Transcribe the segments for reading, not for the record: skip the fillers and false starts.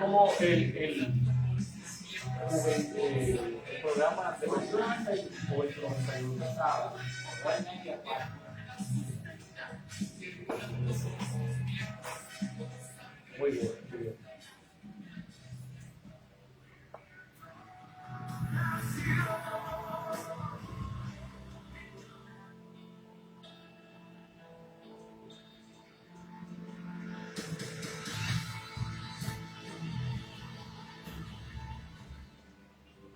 como el programa de los 91 sábados, realmente aparte. Muy bien, muy bien.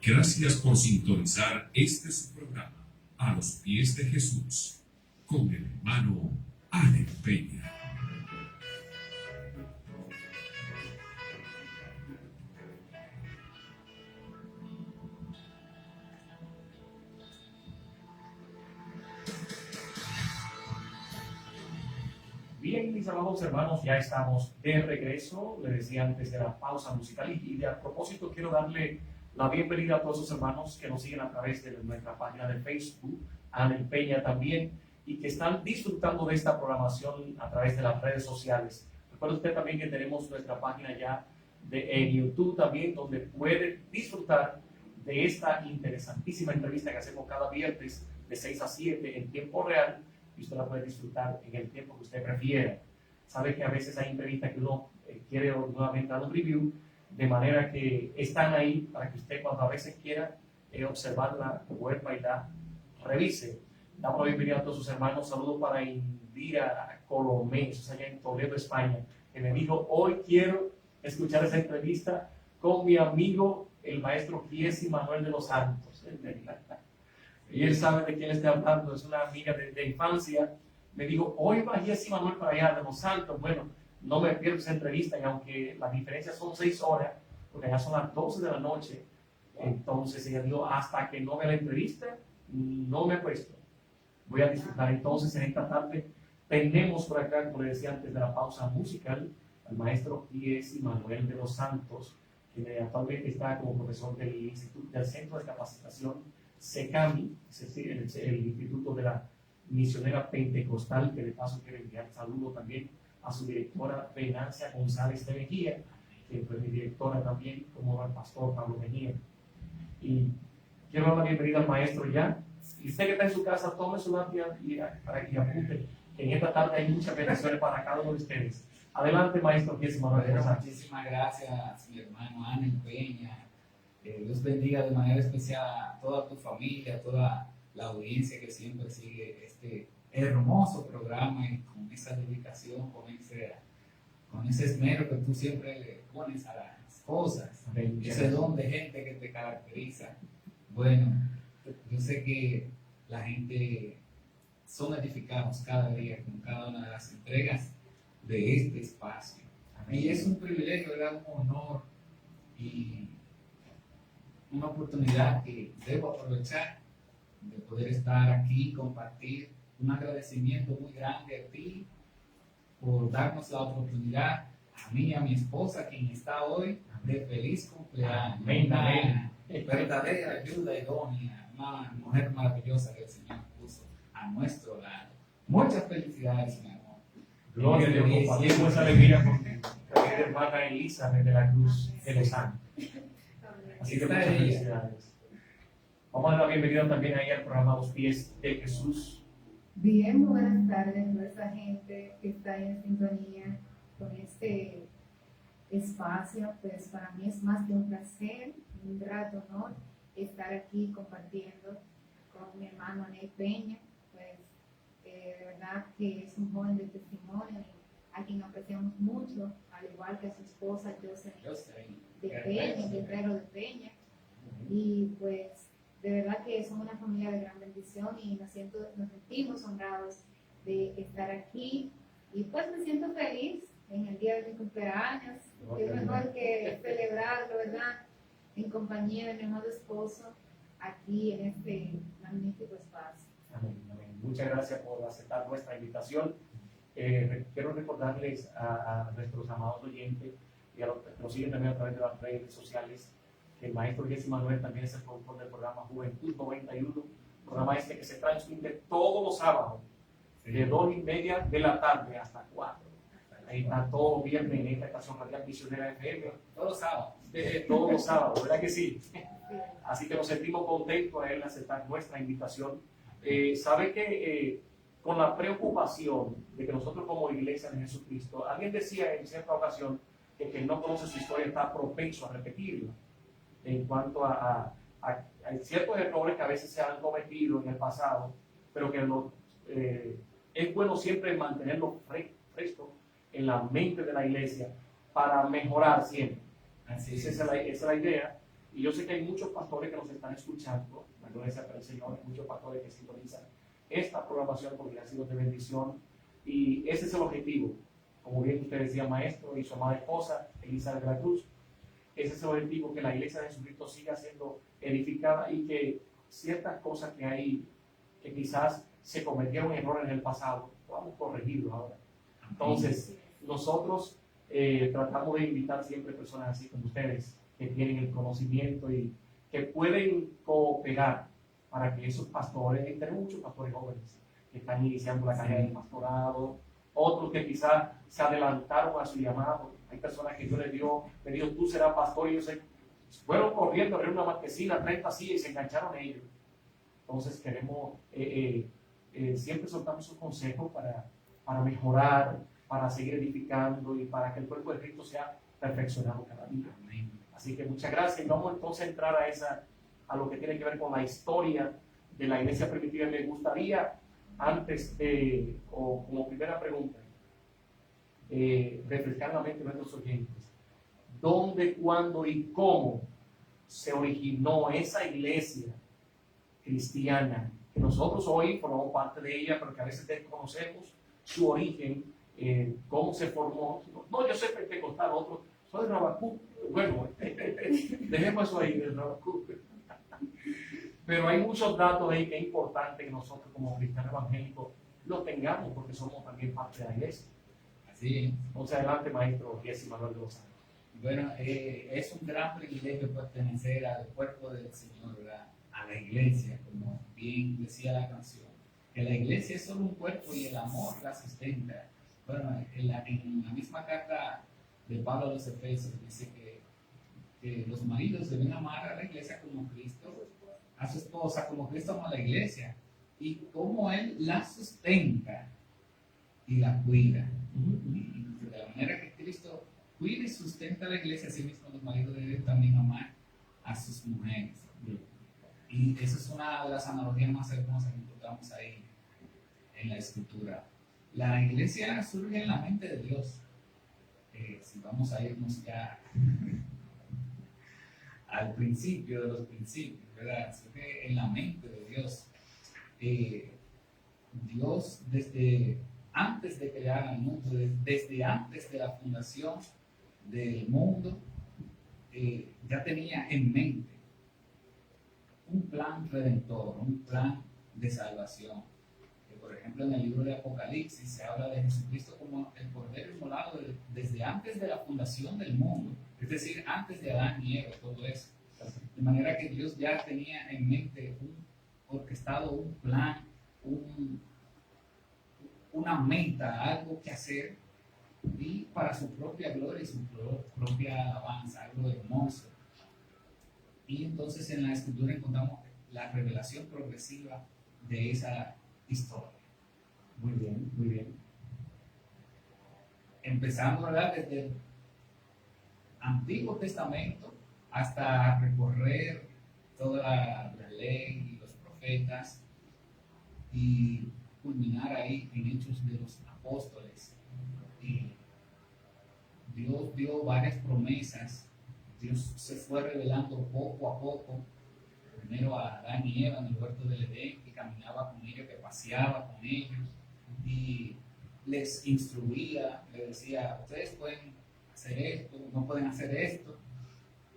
Gracias por sintonizar este su programa, A los Pies de Jesús, con el hermano Ángel Peña. Bien, mis amados hermanos, ya estamos de regreso. Le decía antes de la pausa musical y de a propósito quiero darle la bienvenida a todos esos hermanos que nos siguen a través de nuestra página de Facebook, Ángel Peña también, y que están disfrutando de esta programación a través de las redes sociales. Recuerde usted también que tenemos nuestra página ya en YouTube también, donde puede disfrutar de esta interesantísima entrevista que hacemos cada viernes de 6 a 7 en tiempo real, y usted la puede disfrutar en el tiempo que usted prefiera. Sabe que a veces hay entrevistas que uno quiere nuevamente dar un review, de manera que están ahí para que usted cuando a veces quiera observarla, poder bailar, revise. Damos la bienvenida a todos sus hermanos. Saludos para Indira Colomé, eso es allá en Toledo, España, que me dijo, hoy quiero escuchar esa entrevista con mi amigo, el maestro Giesi Manuel de los Santos. Y él sabe de quién estoy hablando, es una amiga de infancia. Me dijo, hoy va Giesi Manuel para allá de los Santos. Bueno, no me pierdo esa entrevista, y aunque las diferencias son 6 horas, porque allá son las 12 de la noche, entonces ella dijo, hasta que no vea la entrevista, no me acuesto. Voy a disfrutar. Entonces, en esta tarde tenemos por acá, como le decía antes de la pausa musical, al maestro Giesi Manuel de los Santos, que actualmente está como profesor del Centro de Capacitación SECAMI, es decir, el Instituto de la Misionera Pentecostal, que de paso quiero enviar saludo también a su directora Venancia González de Mejía, que fue mi directora también, como al pastor Pablo Mejía. Y quiero dar la bienvenida al maestro ya. Y usted que está en su casa, tome su lápiz y apunte, que en esta tarde hay muchas bendiciones para cada uno de ustedes. Adelante, maestro Giesi Manuel. Muchísimas gracias, mi hermano Ángel Peña. Dios bendiga de manera especial a toda tu familia, a toda la audiencia que siempre sigue este hermoso programa y con esa dedicación, con ese esmero que tú siempre le pones a las cosas, ese don de gente que te caracteriza. Bueno, yo sé que la gente son edificados cada día con cada una de las entregas de este espacio. Y es un privilegio, ¿verdad? Un honor y una oportunidad que debo aprovechar de poder estar aquí y compartir un agradecimiento muy grande a ti por darnos la oportunidad, a mí y a mi esposa, quien está hoy, de feliz cumpleaños. Amén. Una verdadera ayuda idónea, una mujer maravillosa que el Señor puso a nuestro lado. Muchas felicidades, mi amor. Gloria a Dios, compartimos esa alegría con mi hermana Elisa de la Cruz de Lozano. Así que muchas felicidades. Vamos a dar la bienvenida también ahí al programa Los Pies de Jesús. Bien, muy buenas tardes a toda esta gente que está en sintonía con este espacio. Pues para mí es más que un placer, un grato honor estar aquí compartiendo con mi hermano Ángel Peña. Pues de verdad que es un joven de testimonio a quien apreciamos mucho, al igual que a su esposa Jocelyn de Peña, Guerrero de Peña. Y pues de verdad que somos una familia de gran bendición y nos sentimos honrados de estar aquí. Y pues me siento feliz en el día de mi cumpleaños. Es mejor que celebrarlo, ¿verdad? En compañía de mi amado esposo, aquí en este magnífico espacio. Amén, amén. Muchas gracias por aceptar nuestra invitación. Quiero recordarles a nuestros amados oyentes y a los que nos siguen también a través de las redes sociales, que el maestro Giesi Manuel también es el productor del programa Juventud 91, programa este que se transmite todos los sábados, de 2:30 de la tarde hasta 4. Ahí está todo viernes en esta estación radial Misionera FM. Todos los sábados. Todos los sábados, ¿verdad que sí? Así que nos sentimos contentos de él aceptar nuestra invitación. Sabe que con la preocupación de que nosotros como iglesia de Jesucristo, alguien decía en cierta ocasión que quien no conoce su historia está propenso a repetirla en cuanto a ciertos errores que a veces se han cometido en el pasado, pero que es bueno siempre mantenerlo fresco en la mente de la iglesia para mejorar siempre. Esa es la idea. Y yo sé que hay muchos pastores que nos están escuchando, la gloria sea para el Señor, hay muchos pastores que sintonizan esta programación porque ha sido de bendición. Y ese es el objetivo. Como bien usted decía, maestro, y su amada esposa, Elisa de la Cruz, ese es el objetivo, que la iglesia de Jesucristo siga siendo edificada y que ciertas cosas que hay, que quizás se cometieron errores en el pasado, podamos corregirlo ahora. Entonces, nosotros tratamos de invitar siempre personas así como ustedes, que tienen el conocimiento y que pueden cooperar para que esos pastores, y tenemos muchos pastores jóvenes que están iniciando la carrera del pastorado, otros que quizás se adelantaron a su llamado. Hay personas que Dios le dijo, tú serás pastor, y ellos fueron corriendo a una marquesina, 30 sillas, y se engancharon ellos. Entonces queremos, siempre soltamos sus consejos para mejorar, para seguir edificando y para que el cuerpo de Cristo sea perfeccionado cada día. Así que muchas gracias. Y vamos entonces a entrar a lo que tiene que ver con la historia de la iglesia primitiva. Me gustaría, o como primera pregunta, refrescar la mente de nuestros oyentes. ¿Dónde, cuándo y cómo se originó esa iglesia cristiana que nosotros hoy formamos parte de ella, pero que a veces desconocemos su origen, cómo se formó? No, yo soy pentecostal, otro, soy Rabacuc. Bueno, dejemos eso ahí del Rabacuc. Pero hay muchos datos ahí que es importante que nosotros como cristianos evangélicos lo tengamos, porque somos también parte de la iglesia. Así es. Entonces, adelante, maestro Jesse Manuel de los Santos. Bueno, es un gran privilegio pertenecer al cuerpo del Señor, ¿verdad? A la iglesia, como bien decía la canción. Que la iglesia es solo un cuerpo y el amor la sustenta. Bueno, en la misma carta de Pablo a los Efesios dice que los maridos deben amar a la iglesia como Cristo, a su esposa como Cristo ama a la iglesia, y como Él la sustenta y la cuida. Y de la manera que Cristo cuida y sustenta a la iglesia, así mismo los maridos deben también amar a sus mujeres. Y esa es una de las analogías más hermosas que encontramos ahí en la escritura. La iglesia surge en la mente de Dios. Si vamos a irnos ya al principio de los principios, ¿verdad? Surge en la mente de Dios. Dios desde antes de crear el mundo, desde antes de la fundación del mundo, ya tenía en mente un plan redentor, un plan de salvación. Por ejemplo, en el libro de Apocalipsis se habla de Jesucristo como el Cordero inmolado desde antes de la fundación del mundo, es decir, antes de Adán y Eva, todo eso. De manera que Dios ya tenía en mente orquestado un plan, una meta, algo que hacer, y para su propia gloria y su propia alabanza, algo hermoso. Y entonces en la escritura encontramos la revelación progresiva de esa historia. Muy bien, muy bien. Empezando, ¿verdad?, desde el Antiguo Testamento hasta recorrer toda la ley y los profetas y culminar ahí en Hechos de los Apóstoles. Y Dios dio varias promesas. Dios se fue revelando poco a poco, primero a Adán y Eva en el huerto del Edén, que caminaba con ellos, que paseaba con ellos y les instruía, les decía, ustedes pueden hacer esto, no pueden hacer esto,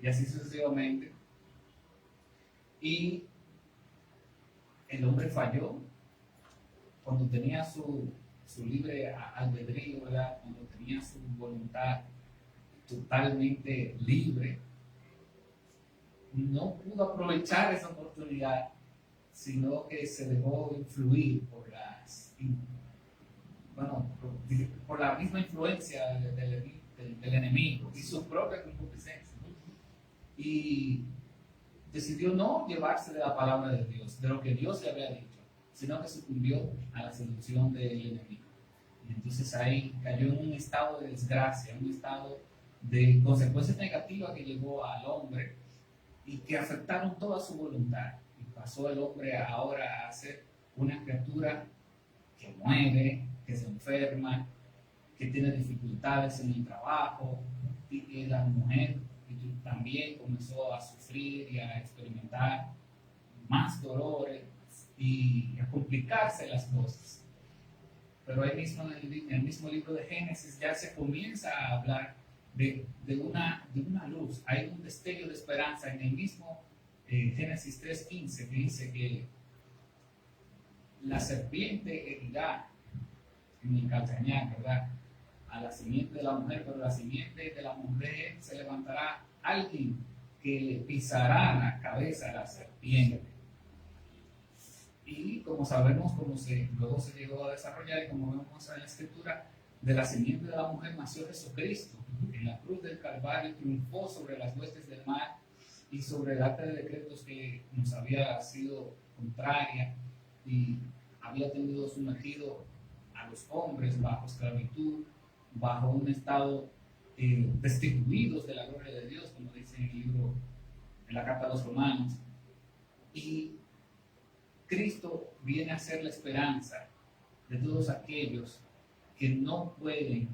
y así sucesivamente. Y el hombre falló cuando tenía su libre albedrío, ¿verdad? Cuando tenía su voluntad totalmente libre, no pudo aprovechar esa oportunidad, sino que se dejó influir por bueno, por la misma influencia del enemigo y su propia concupiscencia. Y decidió no llevarse de la palabra de Dios, de lo que Dios le había dicho, sino que sucumbió a la seducción del enemigo. Y entonces ahí cayó en un estado de desgracia, un estado de consecuencias negativas que llegó al hombre y que afectaron toda su voluntad. Y pasó el hombre ahora a ser una criatura que muere, que se enferma, que tiene dificultades en el trabajo, y la mujer también comenzó a sufrir y a experimentar más dolores y a complicarse las cosas. Pero ahí mismo en el mismo libro de Génesis ya se comienza a hablar de una luz. Hay un destello de esperanza en el mismo Génesis 3:15, que dice que la serpiente herirá en el calcañar, ¿verdad?, a la simiente de la mujer, pero la simiente de la mujer se levantará alguien que le pisará la cabeza a la serpiente. Y como sabemos, luego se llegó a desarrollar, y como vemos en la escritura, de la simiente de la mujer nació Jesucristo. En la cruz del Calvario triunfó sobre las huestes del mal y sobre el acta de decretos que nos había sido contraria y había tenido sumergido a los hombres bajo esclavitud, bajo un estado destituidos de la gloria de Dios, como dice en el libro, en la carta a los Romanos. Y Cristo viene a ser la esperanza de todos aquellos que no pueden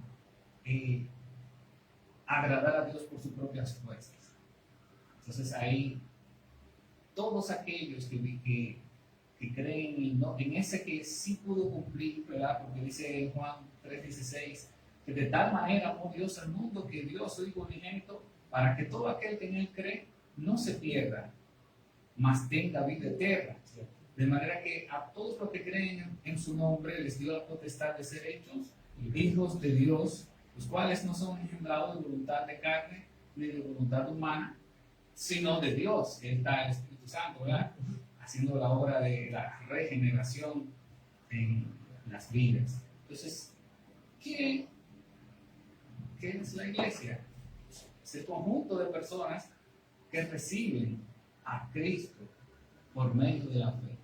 agradar a Dios por sus propias fuerzas. Entonces ahí todos aquellos que creen en ese que sí pudo cumplir, ¿verdad? Porque dice en Juan 3:16 que de tal manera amó Dios al mundo que dio a su Hijo unigénito para que todo aquel que en él cree no se pierda, mas tenga vida eterna. De manera que a todos los que creen en su nombre les dio la potestad de ser hechos hijos de Dios, los cuales no son engendrados de voluntad de carne ni de voluntad humana, sino de Dios, que está el Espíritu Santo, ¿verdad?, haciendo la obra de la regeneración en las vidas. Entonces, ¿qué es la iglesia? Es el conjunto de personas que reciben a Cristo por medio de la fe.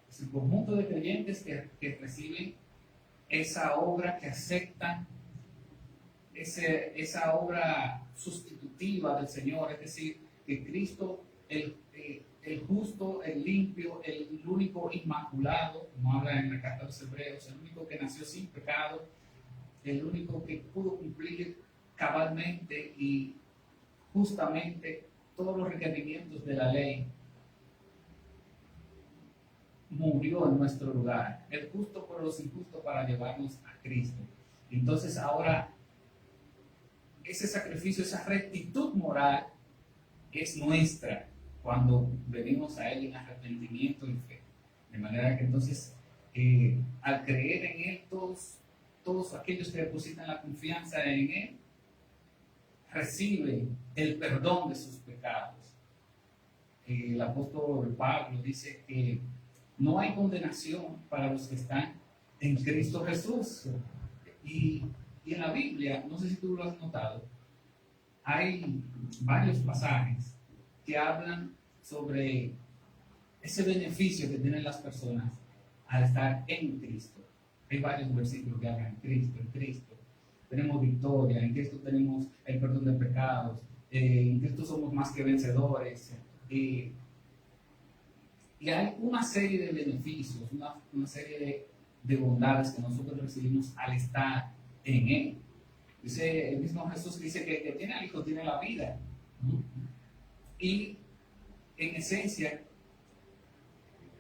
Es el conjunto de creyentes que reciben esa obra, que aceptan esa obra sustitutiva del Señor, es decir, que Cristo, el justo, el limpio, el único inmaculado, como habla en la carta de los Hebreos, el único que nació sin pecado, el único que pudo cumplir cabalmente y justamente todos los requerimientos de la ley, murió en nuestro lugar, el justo por los injustos, para llevarnos a Cristo. Entonces ahora ese sacrificio, esa rectitud moral es nuestra cuando venimos a Él en arrepentimiento y fe. De manera que entonces al creer en Él, todos aquellos que depositan la confianza en Él reciben el perdón de sus pecados. El apóstol Pablo dice que no hay condenación para los que están en Cristo Jesús. Y en la Biblia, no sé si tú lo has notado, hay varios pasajes que hablan sobre ese beneficio que tienen las personas al estar en Cristo. Hay varios versículos que hablan en Cristo tenemos victoria, en Cristo tenemos el perdón de pecados, en Cristo somos más que vencedores. Y hay una serie de beneficios, una serie de bondades que nosotros recibimos al estar en Él. Dice, el mismo Jesús dice que el que tiene al Hijo tiene la vida. Y en esencia,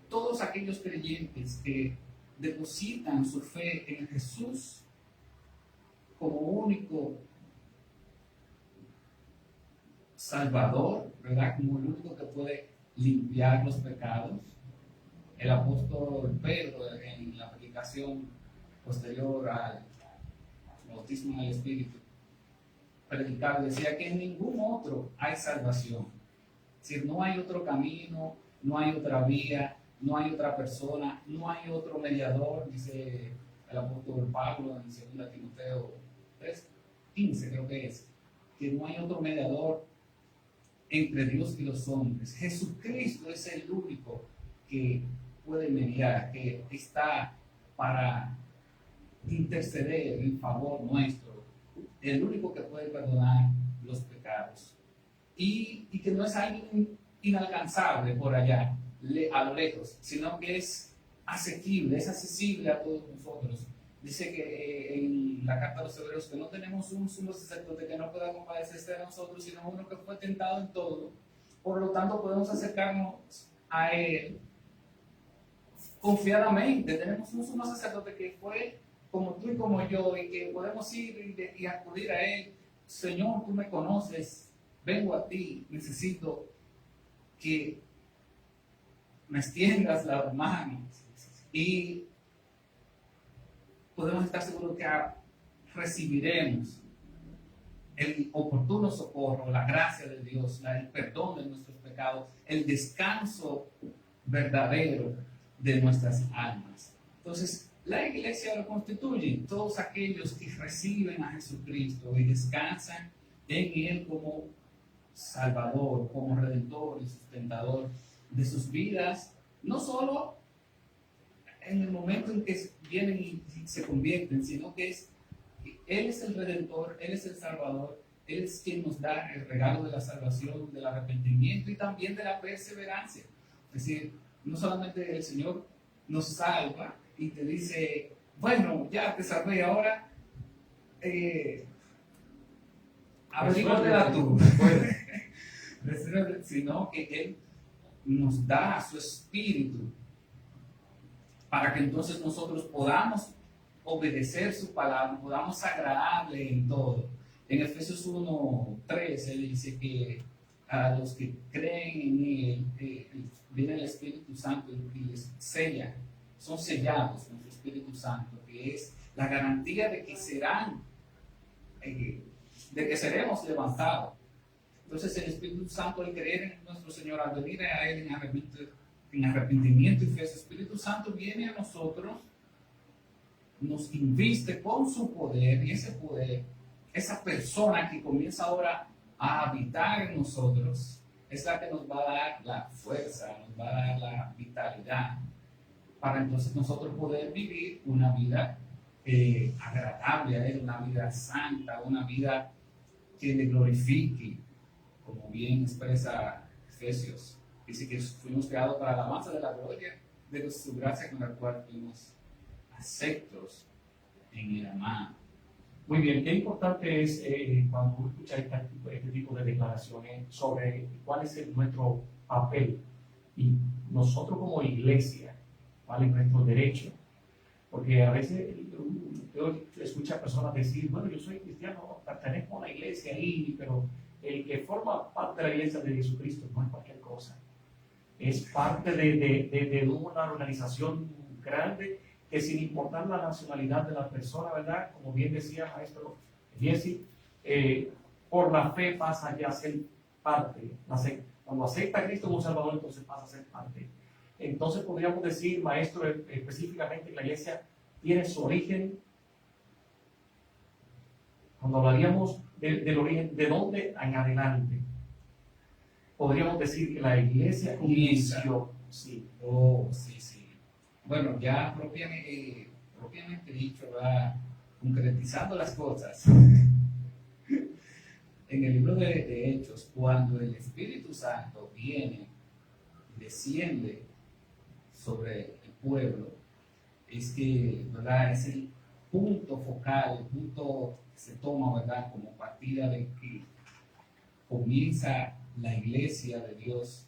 todos aquellos creyentes que depositan su fe en Jesús como único Salvador, ¿verdad?, como el único que puede limpiar los pecados. El apóstol Pedro, en la predicación posterior al bautismo en el Espíritu, predicaba, decía que en ningún otro hay salvación. Es decir, no hay otro camino, no hay otra vía, no hay otra persona, no hay otro mediador, dice el apóstol Pablo en 2 Timoteo 3:15 creo que no hay otro mediador entre Dios y los hombres. Jesucristo es el único que puede mediar, que está para interceder en favor nuestro, el único que puede perdonar los pecados. Y que no es alguien inalcanzable por allá, a lo lejos, sino que es asequible, es accesible a todos nosotros. Dice que en la carta a los Hebreos que no tenemos un sumo sacerdote que no pueda compadecerse de nosotros, sino uno que fue tentado en todo. Por lo tanto, podemos acercarnos a Él confiadamente. Tenemos un sumo sacerdote que fue como tú y como yo, y que podemos ir y acudir a Él. Señor, tú me conoces, vengo a ti, necesito que me extiendas las manos. Y podemos estar seguros que recibiremos el oportuno socorro, la gracia de Dios, el perdón de nuestros pecados, el descanso verdadero de nuestras almas. Entonces, la iglesia lo constituye todos aquellos que reciben a Jesucristo y descansan en Él como Salvador, como Redentor y sustentador de sus vidas, no solo en el momento en que vienen y se convierten, sino que Él es el Redentor, Él es el Salvador, Él es quien nos da el regalo de la salvación, del arrepentimiento y también de la perseverancia. Es decir, no solamente el Señor nos salva y te dice, bueno, ya te salvé, ahora averíguatela tú, sino que Él nos da su espíritu para que entonces nosotros podamos obedecer su palabra, podamos agradarle en todo. En Efesios 1:3 Él dice que a los que creen en Él viene el Espíritu Santo y les sella, son sellados con su Espíritu Santo, que es la garantía de que seremos levantados. Entonces el Espíritu Santo, al creer en nuestro Señor, al venir a Él en arrepentimiento y fe, el Espíritu Santo viene a nosotros, nos inviste con su poder, y ese poder, esa persona que comienza ahora a habitar en nosotros, es la que nos va a dar la fuerza, nos va a dar la vitalidad, para entonces nosotros poder vivir una vida agradable a Él, una vida santa, una vida que le glorifique, como bien expresa Efesios. Dice que fuimos creados para la alabanza de la gloria de su gracia, con la cual fuimos aceptos en el amado. Muy bien, qué importante es cuando uno escucha este tipo de declaraciones sobre cuál es nuestro papel y nosotros como iglesia, cuál es nuestro derecho. Porque a veces yo escucho a personas decir, bueno, yo soy cristiano, pertenezco a la iglesia ahí, pero el que forma parte de la iglesia de Jesucristo no es cualquier cosa. Es parte de una organización grande que, sin importar la nacionalidad de la persona, ¿verdad? Como bien decía maestro Jesse, por la fe pasa ya a ser parte. Cuando acepta a Cristo como Salvador, entonces pasa a ser parte. Entonces podríamos decir, maestro, específicamente que la iglesia tiene su origen. Cuando hablaríamos del origen, ¿de dónde en adelante? Podríamos decir que la iglesia inició. Sí. Oh, sí. Bueno, ya propiamente dicho, va concretizando las cosas. En el libro de Hechos, cuando el Espíritu Santo desciende sobre el pueblo, es que, ¿verdad?, es el punto focal, el punto que se toma, ¿verdad?, como partida de que comienza la iglesia de Dios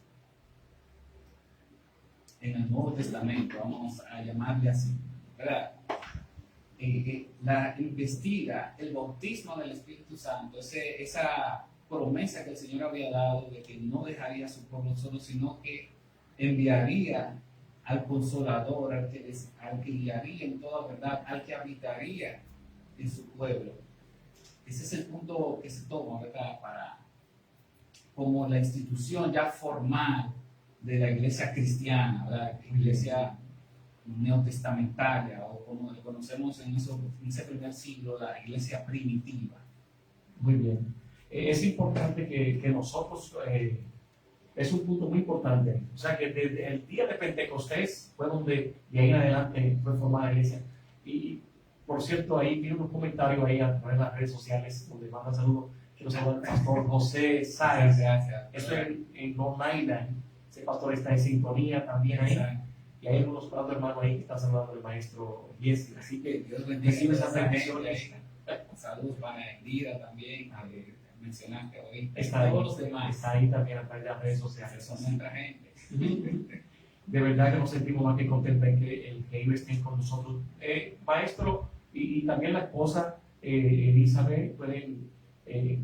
en el Nuevo Testamento, vamos a llamarle así, ¿verdad? La investida, el bautismo del Espíritu Santo, esa promesa que el Señor había dado de que no dejaría a su pueblo solo, sino que enviaría al Consolador, al que guiaría en toda verdad, al que habitaría en su pueblo. Ese es el punto que se toma, ¿verdad?, como la institución ya formal de la iglesia cristiana, la iglesia neotestamentaria, o como le conocemos en ese primer siglo, la iglesia primitiva. Muy bien. Es importante que nosotros, es un punto muy importante, o sea que desde el día de Pentecostés fue donde de ahí en adelante fue formada la iglesia. Y por cierto, ahí tiene unos comentarios ahí a través de las redes sociales donde manda saludos. Quiero saludar al pastor José Sáenz, esto en Long Island. Ese pastor está en sintonía también ahí. Y hay algunos cuantos hermanos ahí que están saludando al maestro Jesse. Así que Dios bendiga recibe esas esa bendiciones. gente. Saludos para Indira también, que mencionaste hoy. Está Todos ahí, los demás está ahí también a través de las redes sociales. son nuestra gente. De verdad que nos sentimos más que contentos en que ellos estén con nosotros. Maestro y también la esposa Elizabeth, pueden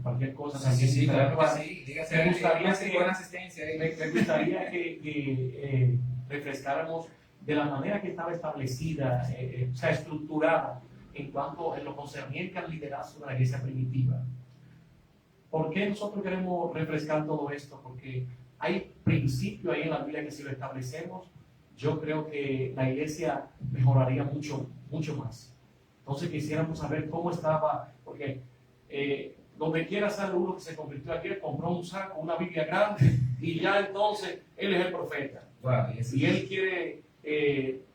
cualquier cosa también. Sí, claro que interactuar. sí. Me gustaría que que- buena asistencia ahí. Me gustaría que refrescáramos de la manera que estaba establecida, o sea, estructurada en cuanto a lo concerniente al liderazgo de la iglesia primitiva. ¿Por qué nosotros queremos refrescar todo esto? Porque hay principios ahí en la Biblia que si lo establecemos, yo creo que la iglesia mejoraría mucho, mucho más. Entonces quisiéramos saber cómo estaba, porque donde quiera sale uno que se convirtió aquí, compró un saco, una Biblia grande, y ya entonces él es el profeta. Wow, y eso Y él quiere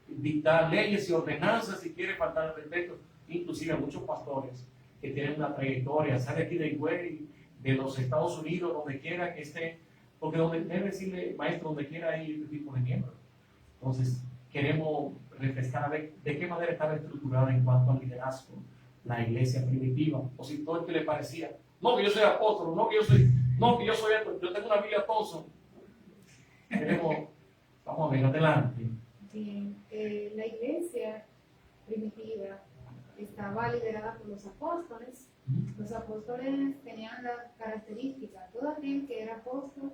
dictar leyes y ordenanzas y quiere faltar el respeto. Inclusive muchos pastores que tienen una trayectoria, sale aquí de Higüey, de los Estados Unidos, donde quiera que esté, porque debe decirle, maestro, donde quiera hay este tipo de miembros. Entonces, queremos refrescar a ver de qué manera estaba estructurada en cuanto al liderazgo la iglesia primitiva. O si todo el que le parecía, no que yo soy apóstol, no que yo soy esto, yo tengo una Biblia Thompson. Vamos a ver, adelante. Bien, la iglesia primitiva estaba liderada por los apóstoles. Los apóstoles tenían la característica, todo aquel que era apóstol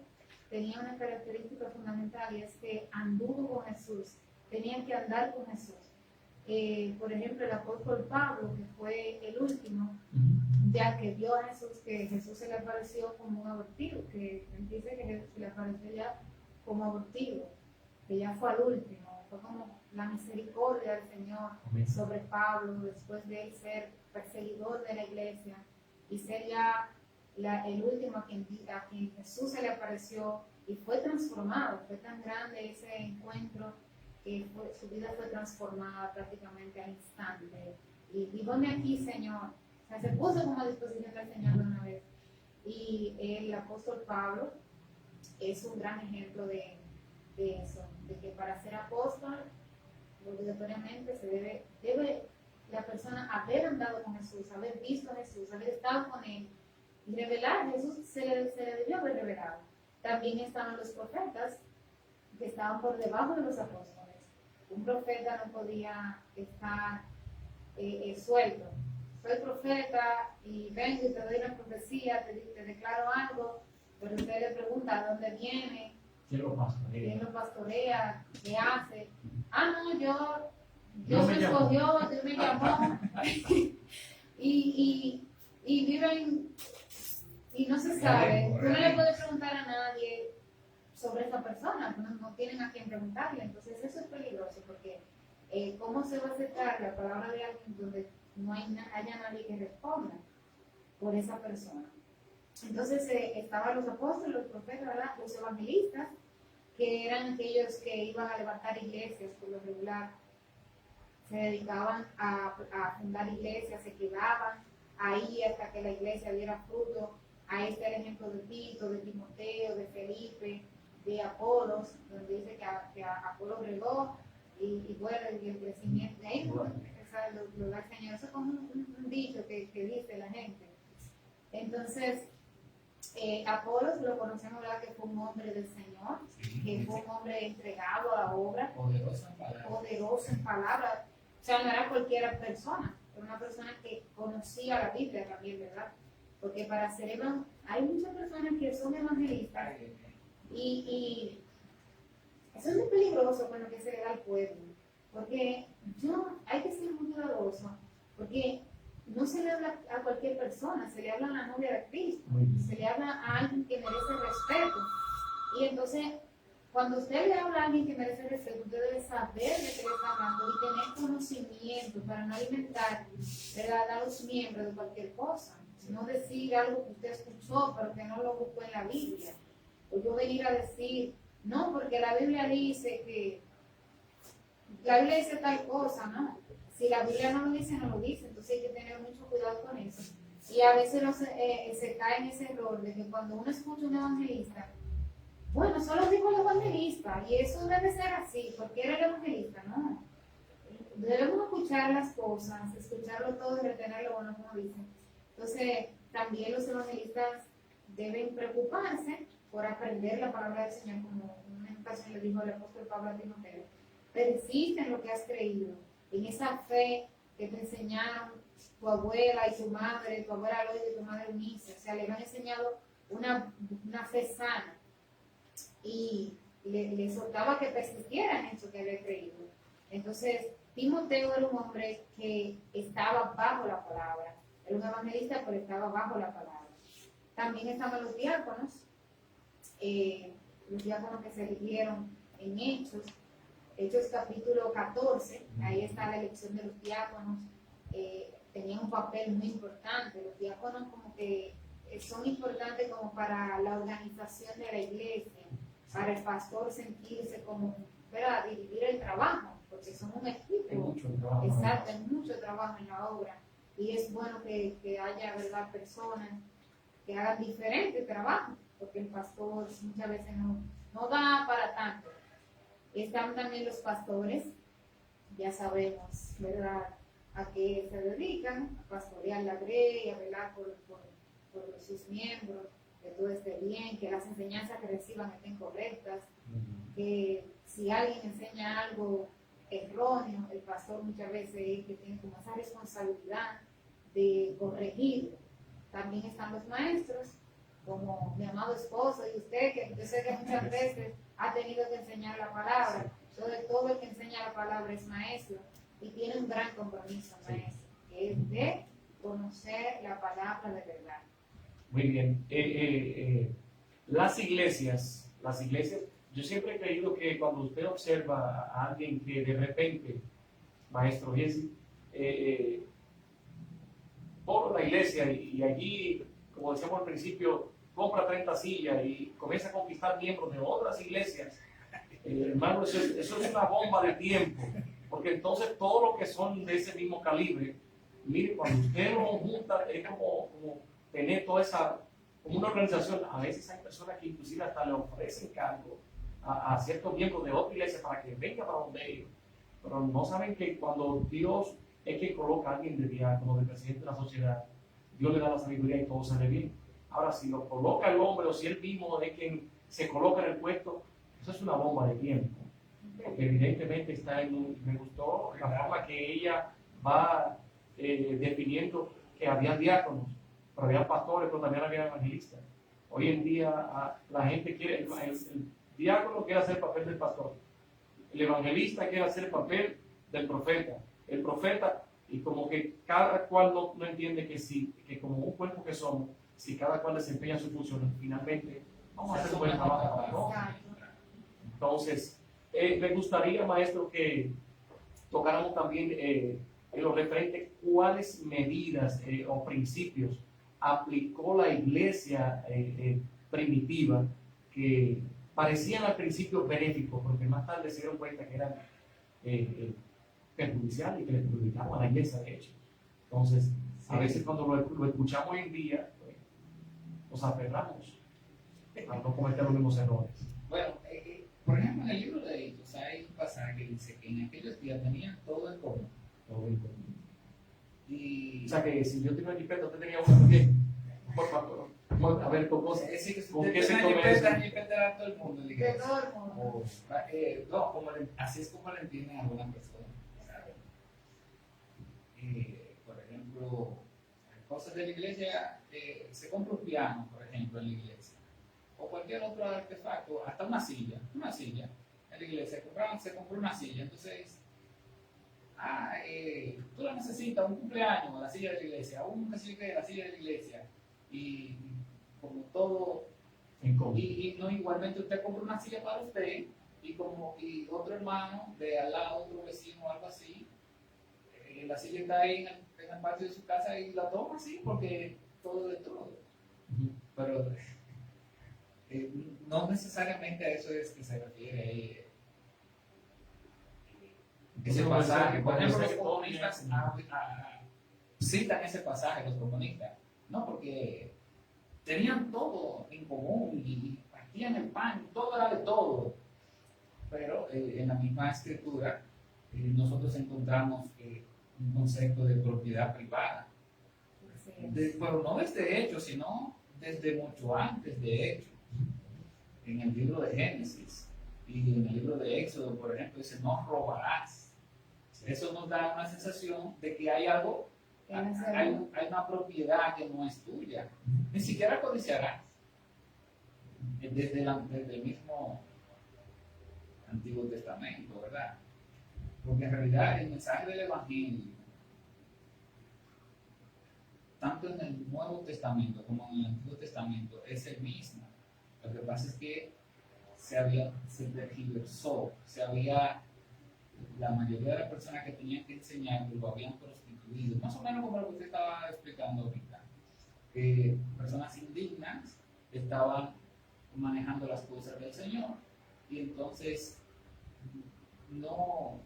tenía una característica fundamental y es que anduvo con Jesús, tenían que andar con Jesús. Por ejemplo, el apóstol Pablo, que fue el último, ya que vio a Jesús, que Jesús se le apareció como un abortivo, que él dice que Jesús se le apareció ya como abortivo, que ya fue al último, fue como la misericordia del Señor sobre Pablo, después de él ser perseguidor de la iglesia y ser ya el último a quien Jesús se le apareció y fue transformado. Fue tan grande ese encuentro que su vida fue transformada prácticamente al instante. Y ponme aquí, Señor. O sea, se puso como a disposición del Señor de una vez. Y el apóstol Pablo es un gran ejemplo de eso, de que para ser apóstol obligatoriamente debe la persona haber andado con Jesús, haber visto a Jesús, haber estado con él y revelar. Jesús se le debió haber revelado. También estaban los profetas que estaban por debajo de los apóstoles. Un profeta no podía estar suelto. Soy profeta y vengo y te doy una profecía, te declaro algo, pero usted le pregunta ¿a dónde viene? ¿Quién lo pastorea? ¿Quién lo pastorea? ¿Qué hace? Ah, no, Dios Dios me me escogió, Dios me llamó. y viven, y no se sabe. Tú no le puedes preguntar a nadie sobre esa persona, no tienen a quien preguntarle. Entonces eso es peligroso porque ¿cómo se va a aceptar la palabra de alguien donde no haya nadie que responda por esa persona? Entonces estaban los apóstoles, los profetas, ¿verdad? Los evangelistas, que eran aquellos que iban a levantar iglesias por lo regular, se dedicaban a fundar iglesias, se quedaban ahí hasta que la iglesia diera fruto. Ahí está el ejemplo de Tito, de Timoteo, de Felipe, de Apolos, donde dice que Apolo regó y bueno, y el crecimiento. Ahí lo da el Señor. Eso es como un dicho que dice la gente. Entonces, Apolos lo conocemos, ¿verdad? Que fue un hombre del Señor, que fue un hombre entregado a la obra, poderoso en palabras. O sea, no era cualquier persona, era una persona que conocía la Biblia también, ¿verdad? Porque para ser hay muchas personas que son evangelistas y eso es muy peligroso con lo que se le da al pueblo, porque hay que ser muy cuidadoso, porque no se le habla a cualquier persona, se le habla a la novia de Cristo, se le habla a alguien que merece respeto. Y entonces cuando usted le habla a alguien que merece respeto, usted debe saber de qué le está hablando y tener conocimiento para no alimentar, ¿verdad?, a los miembros de cualquier cosa. No decir algo que usted escuchó, pero que no lo buscó en la Biblia. O yo venir a decir, no, porque la Biblia dice que, la Biblia dice tal cosa, ¿no? Si la Biblia no lo dice, no lo dice. Entonces hay que tener mucho cuidado con eso. Y a veces se cae en ese error de que cuando uno escucha a un evangelista, bueno, solo dijo el evangelista, y eso debe ser así, porque era el evangelista, ¿no? Debemos escuchar las cosas, escucharlo todo y retenerlo, bueno, como dicen. Entonces, también los evangelistas deben preocuparse por aprender la palabra del Señor, como en una ocasión le dijo el apóstol Pablo a Timoteo. Persiste en lo que has creído, en esa fe que te enseñaron tu abuela y tu madre, tu abuela Loida y tu madre Eunice. O sea, le han enseñado una fe sana. Y le exhortaba que persistiera en eso que había creído. Entonces, Timoteo era un hombre que estaba bajo la palabra. Era un evangelista, pero estaba bajo la palabra. También estaban los diáconos que se eligieron en Hechos capítulo 14, ahí está la elección de los diáconos. Tenían un papel muy importante. Los diáconos como que son importantes como para la organización de la iglesia, para el pastor sentirse como, ¿verdad?, dividir el trabajo, porque son un equipo. Hay mucho trabajo. Exacto, hay mucho trabajo en la obra. Y es bueno que haya, ¿verdad?, personas que hagan diferente trabajo, porque el pastor muchas veces no da para tanto. Están también los pastores, ya sabemos, ¿verdad?, a qué se dedican, a pastorear la grey, a velar por sus miembros, que todo esté bien, que las enseñanzas que reciban estén correctas, que si alguien enseña algo erróneo, el pastor muchas veces es el que tiene como esa responsabilidad de corregir. También están los maestros, como mi amado esposo y usted, que yo sé que muchas veces ha tenido que enseñar la palabra. Todo el que enseña la palabra es maestro y tiene un gran compromiso, maestro, que es de conocer la palabra de verdad. Muy bien. Las iglesias, yo siempre he creído que cuando usted observa a alguien que de repente, maestro Jesse, por la iglesia y allí, como decíamos al principio, compra 30 sillas y comienza a conquistar miembros de otras iglesias, hermano, eso es una bomba de tiempo, porque entonces todo lo que son de ese mismo calibre, mire, cuando usted lo junta, es como tener toda esa, como una organización. A veces hay personas que inclusive hasta le ofrecen cargo a ciertos miembros de otra iglesia para que venga para donde ellos, pero no saben que cuando Dios es quien coloca a alguien de diácono, de presidente de la sociedad, Dios le da la sabiduría y todo sale bien. Ahora, si lo coloca el hombre o si él mismo es quien se coloca en el puesto, eso es una bomba de tiempo, porque evidentemente me gustó la forma que ella va definiendo que había diáconos, pero había pastores, pero también había evangelistas. Hoy en día la gente quiere, el diácono quiere hacer el papel del pastor, el evangelista quiere hacer el papel del profeta, el profeta, y como que cada cual no entiende que como un cuerpo que somos, si cada cual desempeña su función, finalmente vamos a hacer un buen trabajo, ¿no? Entonces, me gustaría, maestro, que tocáramos también en lo referente cuáles medidas o principios aplicó la iglesia primitiva que parecían al principio benéficos, porque más tarde se dieron cuenta que eran perjudiciales y que le perjudicaban a la iglesia, de hecho. Entonces, a veces cuando lo escuchamos hoy en día, pues, nos aferramos a no cometer los mismos errores. Bueno, por ejemplo, en el libro de Hechos hay un pasaje que dice que en aquellos días tenían todo en común. Todo en común. Y... O sea que si yo tengo una jipeta, usted tenía una también. Por favor, a ver, ¿con qué se come eso? a todo el mundo, De todo el mundo. No, así es como le entienden a algunas personas. Por ejemplo, cosas de la iglesia, se compra un piano, por ejemplo, en la iglesia, o cualquier otro artefacto, hasta una silla en la iglesia, se compró una silla, entonces, tú la necesitas, un cumpleaños, la silla de la iglesia, un la silla de la iglesia, y como todo En común. Y no, igualmente usted compra una silla para usted y otro hermano de al lado, otro vecino o algo así, la silla está ahí en el patio de su casa y la toma así porque todo de todo. Pero no necesariamente a eso es que se refiere ese pasaje. Por ejemplo, los comunistas citan ese pasaje, los comunistas, ¿no? Porque tenían todo en común y partían el pan, todo era de todo. Pero en la misma escritura nosotros encontramos un concepto de propiedad privada. Pero no desde Hechos, sino desde mucho antes de Hechos. En el libro de Génesis y en el libro de Éxodo, por ejemplo, dice: no robarás. Eso nos da una sensación de que hay algo, hay una propiedad que no es tuya. Ni siquiera codiciarás. Desde el mismo Antiguo Testamento, ¿verdad? Porque en realidad el mensaje del Evangelio, tanto en el Nuevo Testamento como en el Antiguo Testamento, es el mismo. Lo que pasa es que se tergiversó, la mayoría de las personas que tenían que enseñar lo habían prostituido, más o menos como lo que usted estaba explicando ahorita. Personas indignas estaban manejando las cosas del Señor y entonces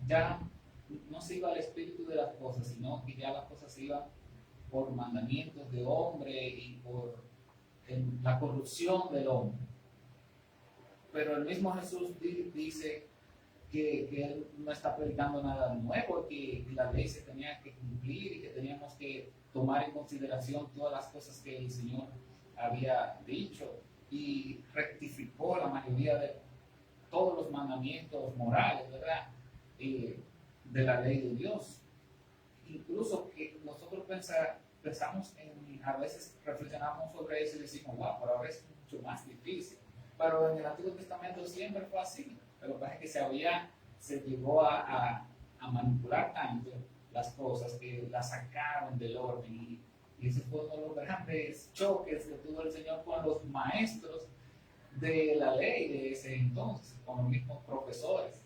ya no se iba al espíritu de las cosas, sino que ya las cosas se iban por mandamientos de hombre y por la corrupción del hombre. Pero el mismo Jesús dice que Él no está predicando nada nuevo, que la ley se tenía que cumplir y que teníamos que tomar en consideración todas las cosas que el Señor había dicho, y rectificó la mayoría de todos los mandamientos morales, ¿verdad? De la ley de Dios. Incluso que nosotros pensamos a veces reflexionamos sobre eso y decimos: wow, pero ahora es mucho más difícil. Pero en el Antiguo Testamento siempre fue así. Lo que pasa es que se llegó a manipular tanto las cosas que las sacaron del orden. Y ese fue uno de los grandes choques que tuvo el Señor con los maestros de la ley de ese entonces, con los mismos profesores.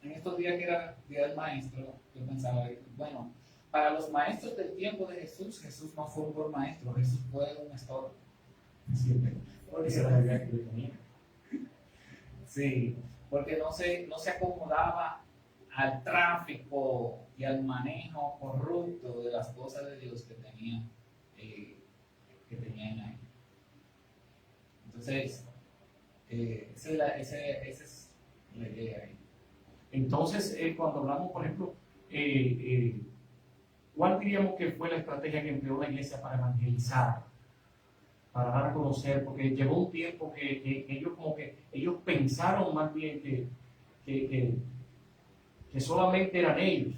En estos días que era Día del Maestro, yo pensaba, bueno, para los maestros del tiempo de Jesús, Jesús no fue un buen maestro, Jesús fue un estorbo. Sí, porque no se acomodaba al tráfico y al manejo corrupto de las cosas de Dios que tenían ahí. Entonces, esa es la idea ahí. Entonces, cuando hablamos, por ejemplo, ¿cuál diríamos que fue la estrategia que empleó la iglesia para evangelizar, para dar a conocer? Porque llegó un tiempo que ellos pensaron más bien que solamente eran ellos.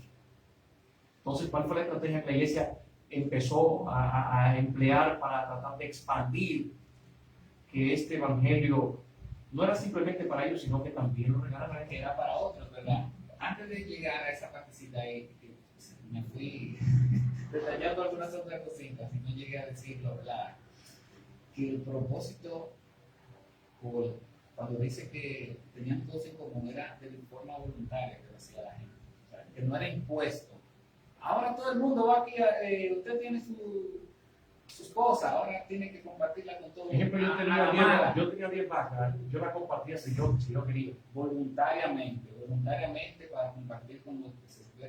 Entonces, ¿cuál fue la estrategia que la iglesia empezó a emplear para tratar de expandir que este evangelio no era simplemente para ellos, sino que también lo regalaran? Que era para otros, ¿verdad? Antes de llegar a esa partecita ahí, me fui detallando algunas otras cositas y no llegué a decirlo, ¿verdad? Que el propósito, cuando dice que tenían todos en común, era de forma voluntaria que lo hacía la gente, o sea, que no era impuesto. Ahora todo el mundo va aquí, usted tiene sus cosas, ahora tiene que compartirla con todo el mundo. Ejemplo, yo tenía 10 vacas, yo la compartía si yo quería. Voluntariamente para compartir con los que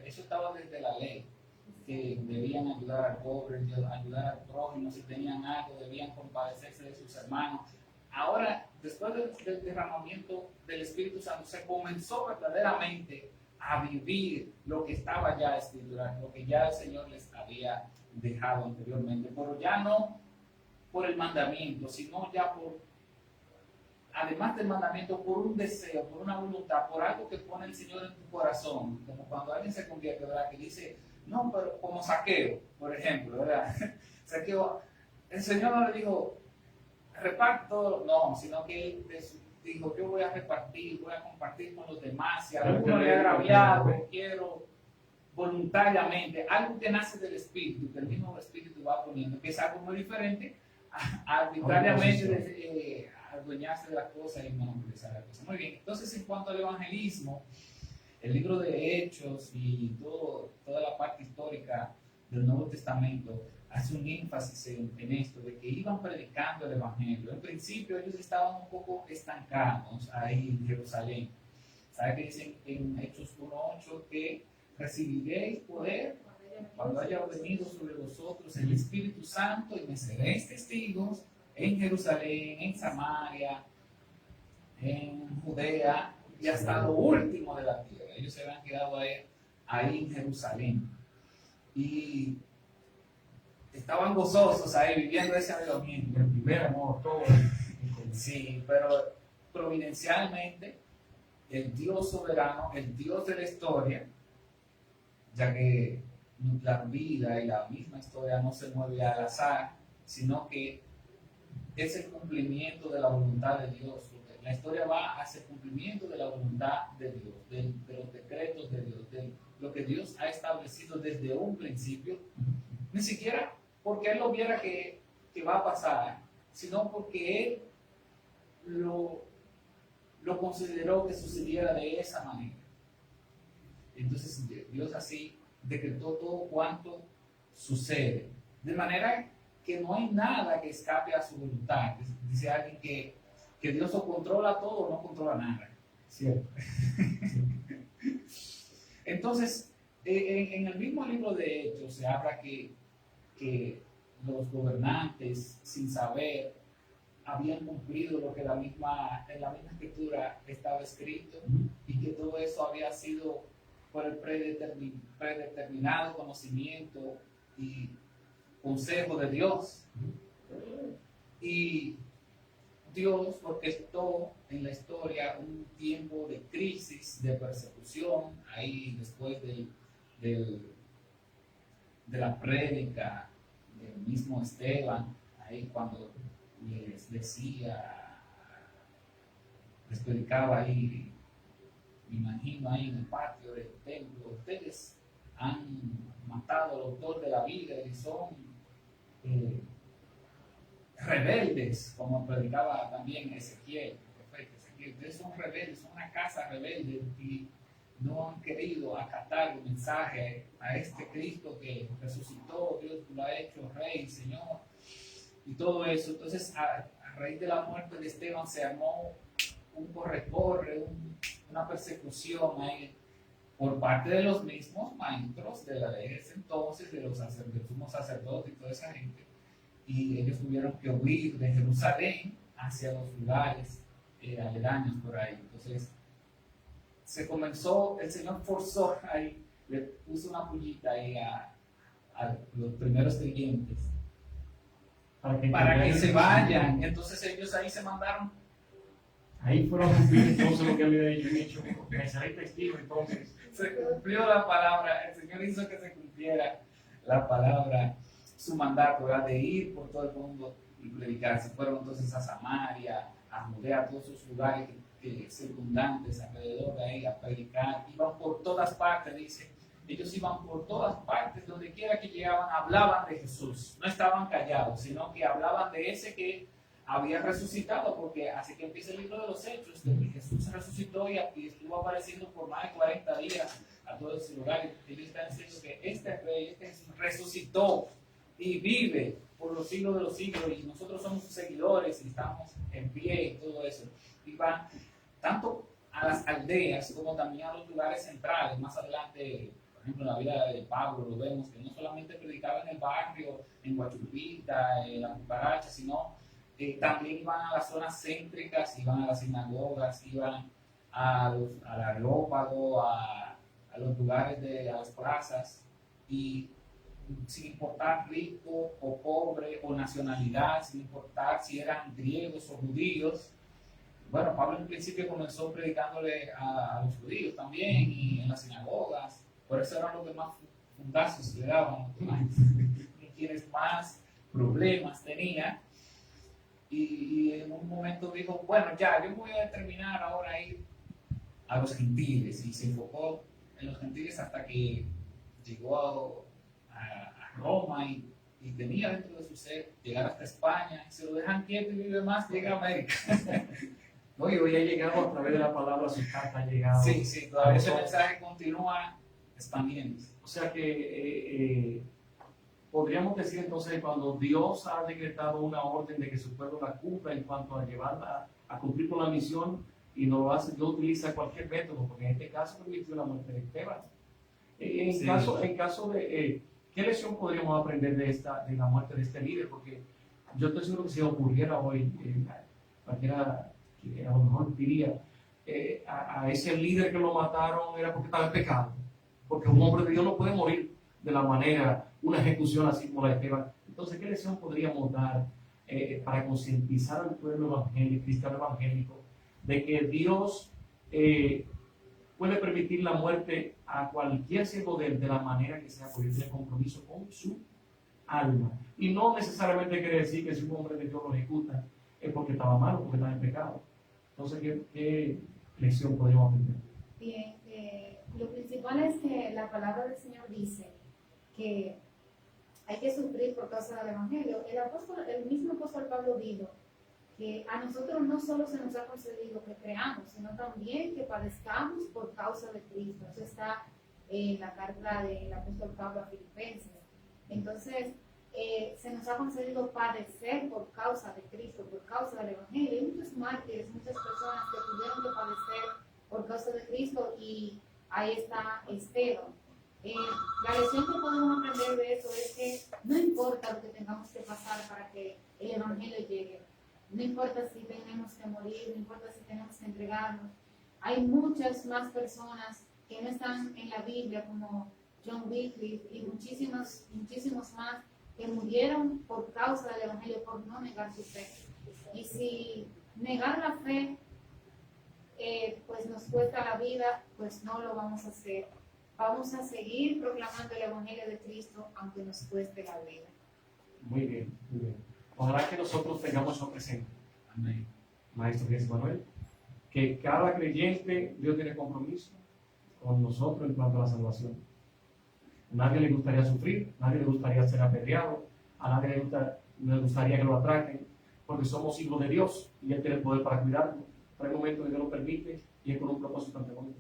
eso estaba desde la ley, que debían ayudar al pobre, ayudar al prójimo, si tenían algo, debían compadecerse de sus hermanos. Ahora, después del derramamiento del Espíritu Santo, se comenzó verdaderamente a vivir lo que estaba ya escriturado, lo que ya el Señor les había dejado anteriormente, pero ya no por el mandamiento, sino ya además del mandamiento, por un deseo, por una voluntad, por algo que pone el Señor en tu corazón, como cuando alguien se convierte, ¿verdad? Que dice, no, pero como Saqueo, por ejemplo, ¿verdad? Saqueo, el Señor no le dijo, reparto, no, sino que él dijo, yo voy a repartir, voy a compartir con los demás, si a alguno le ha agraviado, quiero voluntariamente, algo que nace del Espíritu, que el mismo Espíritu va poniendo, que es algo muy diferente arbitrariamente adueñarse de las cosas y monopolizar las cosas. Muy bien, entonces en cuanto al evangelismo, el libro de Hechos y toda la parte histórica del Nuevo Testamento hace un énfasis en esto, de que iban predicando el Evangelio. En principio ellos estaban un poco estancados ahí en Jerusalén. ¿Sabe qué dicen en Hechos 1:8? Que recibiréis poder cuando haya venido sobre vosotros el Espíritu Santo y me seréis testigos en Jerusalén, en Samaria, en Judea y hasta lo último de la tierra. Ellos se habían quedado ahí en Jerusalén. Y estaban gozosos ahí, viviendo ese avivamiento. El primer amor, todo. Sí, pero providencialmente, el Dios soberano, el Dios de la historia, ya que la vida y la misma historia no se mueve al azar, sino que es el cumplimiento de la voluntad de Dios. La historia va hacia el cumplimiento de la voluntad de Dios, de los decretos de Dios, de lo que Dios ha establecido desde un principio, ni siquiera porque Él lo viera que va a pasar, sino porque Él lo consideró que sucediera de esa manera. Entonces Dios así decretó todo cuanto sucede, de manera que no hay nada que escape a su voluntad. Dice alguien que Dios o controla todo o no controla nada. Cierto. Entonces, en el mismo libro de Hechos se habla que los gobernantes, sin saber, habían cumplido lo que en la misma escritura estaba escrito, y que todo eso había sido por el predeterminado conocimiento y consejo de Dios. Y Dios orquestó en la historia un tiempo de crisis, de persecución, ahí después de la prédica del mismo Esteban, ahí cuando les predicaba ahí, me imagino ahí en el patio del templo: ustedes han matado al autor de la vida y son rebeldes, como predicaba también Ezequiel, el profeta Ezequiel. Ustedes son rebeldes, son una casa rebelde y no han querido acatar el mensaje a este Cristo que resucitó. Dios lo ha hecho Rey, Señor, y todo eso. Entonces, a raíz de la muerte de Esteban se armó un corre-corre, una persecución ahí por parte de los mismos maestros de la ley de ese entonces, de los sumos sacerdotes y toda esa gente. Y ellos tuvieron que huir de Jerusalén hacia los lugares aledaños por ahí. Entonces, se comenzó, el Señor forzó ahí, le puso una pullita ahí a los primeros creyentes para que se vayan. Entonces ellos ahí se mandaron. Ahí fueron a cumplir entonces lo que había dicho, me seré testigo. Entonces Se cumplió la palabra, el Señor hizo que se cumpliera la palabra, su mandato era de ir por todo el mundo y predicar. Se fueron entonces a Samaria, a Judea, a todos esos lugares circundantes alrededor de ahí a predicar. Iban por todas partes, dice. Ellos iban por todas partes, donde quiera que llegaban, hablaban de Jesús. No estaban callados, sino que hablaban de ese que había resucitado, porque así que empieza el libro de los Hechos, de que Jesús resucitó y estuvo apareciendo por más de 40 días a todos esos lugares. Ellos están diciendo que este Rey, este Jesús resucitó y vive por los siglos de los siglos, y nosotros somos sus seguidores y estamos en pie y todo eso. Y van tanto a las aldeas como también a los lugares centrales. Más adelante, por ejemplo, en la vida de Pablo lo vemos que no solamente predicaba en el barrio, en Guachupita, en la Cucaracha, sino también iban a las zonas céntricas, iban a las sinagogas, iban al Areópago, a los lugares a las plazas, y sin importar rico o pobre o nacionalidad, sin importar si eran griegos o judíos. Bueno, Pablo en principio comenzó predicándole a los judíos también, y en las sinagogas. Por eso eran los que más fundazos le daban, quienes más problemas tenían. Y en un momento dijo: bueno, ya, yo voy a determinar ahora ir a los gentiles, y se enfocó en los gentiles hasta que llegó a Roma, y y tenía dentro de su ser llegar hasta España, y se lo dejan quieto y vive más, llega a América. No, y hoy ha llegado a través de la palabra, su carta ha llegado. Sí, sí, todavía ese mensaje continúa expandiéndose. O sea que podríamos decir entonces, cuando Dios ha decretado una orden de que su pueblo la cumpla en cuanto a llevarla a cumplir con la misión, y no lo hace, Dios utiliza cualquier método, porque en este caso permitió la muerte de Esteban. Sí. En caso de, ¿qué lección podríamos aprender de la muerte de este líder? Porque yo estoy seguro que si ocurriera hoy, cualquiera que a lo mejor diría, a ese líder que lo mataron era porque estaba en pecado, porque un hombre de Dios no puede morir de la manera, una ejecución así como la de Esteban. Entonces, ¿qué lección podríamos dar para concientizar al pueblo evangélico, cristiano evangélico, de que Dios puede permitir la muerte a cualquier siervo de él de la manera que sea, porque tiene compromiso con su alma? Y no necesariamente quiere decir que si un hombre de Dios lo ejecuta es porque estaba malo, porque estaba en pecado. Entonces, ¿qué lección podríamos aprender? Bien, lo principal es que la palabra del Señor dice que hay que sufrir por causa del Evangelio. El mismo apóstol Pablo dijo que a nosotros no solo se nos ha concedido que creamos, sino también que padezcamos por causa de Cristo. Eso está en la carta del apóstol Pablo a Filipenses. Entonces, se nos ha concedido padecer por causa de Cristo, por causa del Evangelio. Hay muchos mártires, muchas personas que tuvieron que padecer por causa de Cristo, y ahí está Esteban. La lección que podemos aprender de eso es que no importa lo que tengamos que pasar para que el Evangelio llegue. No importa si tenemos que morir, no importa si tenemos que entregarnos. Hay muchas más personas que no están en la Biblia, como John Wycliffe y muchísimos más, que murieron por causa del Evangelio, por no negar su fe. Y si negar la fe pues nos cuesta la vida, pues no lo vamos a hacer. Vamos a seguir proclamando el Evangelio de Cristo, aunque nos cueste la vida. Muy bien, muy bien. Ojalá que nosotros tengamos eso presente. Amén. Maestro Jesús Manuel, que cada creyente, Dios tiene compromiso con nosotros en cuanto a la salvación. Nadie le gustaría sufrir, nadie le gustaría ser apedreado, a nadie le gustaría que lo atraquen, porque somos hijos de Dios y Él tiene el poder para cuidarnos. Pero hay momentos que Dios lo permite y es con un propósito ante nosotros.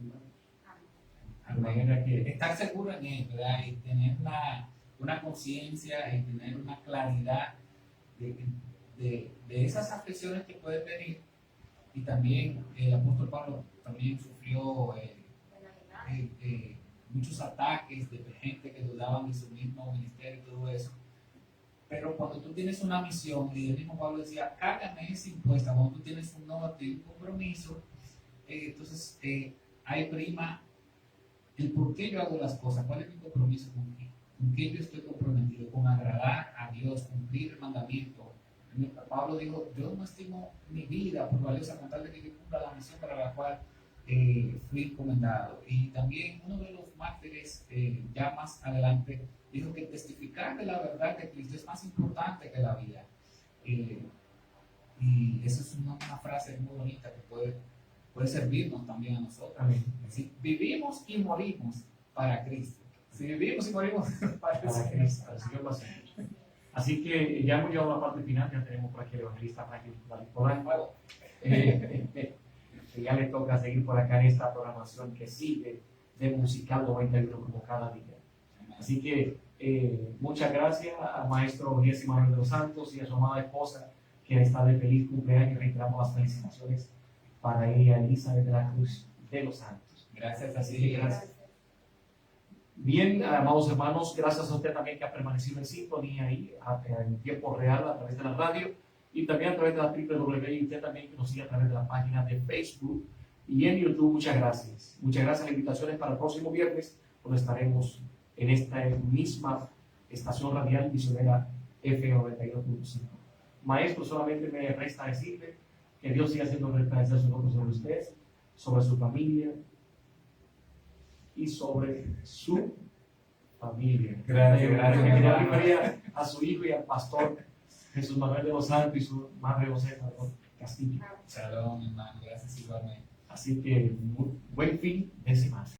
De manera que estar seguro en él, ¿verdad? Y tener una conciencia y tener una claridad de esas aflicciones que pueden venir. Y también el apóstol Pablo también sufrió muchos ataques de gente que dudaban de su mismo ministerio y todo eso. Pero cuando tú tienes una misión, y el mismo Pablo decía, cárgame esa impuesta, cuando tú tienes un norte y un compromiso, entonces hay prima el por qué yo hago las cosas, cuál es mi compromiso con qué yo estoy comprometido, con agradar a Dios, cumplir el mandamiento. Pablo dijo, yo no estimo mi vida por valiosa con tal de que yo cumpla la misión para la cual fui encomendado. Y también uno de los mártires, ya más adelante, dijo que testificar de la verdad de Cristo es más importante que la vida. Y esa es una frase muy bonita que puede servirnos también a nosotros. amén. Si vivimos y morimos para Cristo. Si vivimos y morimos para Para Cristo, para el Señor va a ser. Así que ya hemos llegado a la parte final, ya tenemos por aquí el evangelista Franklin Polanco. Que ya le toca seguir por acá en esta programación que sigue de Musical 91 como cada día. Así que muchas gracias al maestro Jesse Manuel de los Santos y a su amada esposa, que está de feliz cumpleaños. Reiteramos las felicitaciones para ella, Elizabeth de la Cruz de los Santos. Gracias, Así que gracias. Bien, amados hermanos, gracias a usted también que ha permanecido en sintonía ahí en tiempo real a través de la radio y también a través de la www, y usted también que nos sigue a través de la página de Facebook y en YouTube. Muchas gracias. Muchas gracias. La invitación es para el próximo viernes, donde estaremos en esta misma estación radial misionera F92.5. Maestro, solamente me resta decirle que Dios siga haciendo resplandecer su rostro sobre usted, sobre su familia y sobre su familia. Gracias, gracias. Que Dios bendiga a su hijo y al pastor Jesús Manuel de los Santos y su madre José Castillo. Shalom, hermano. Gracias igualmente. Así que buen fin de semana.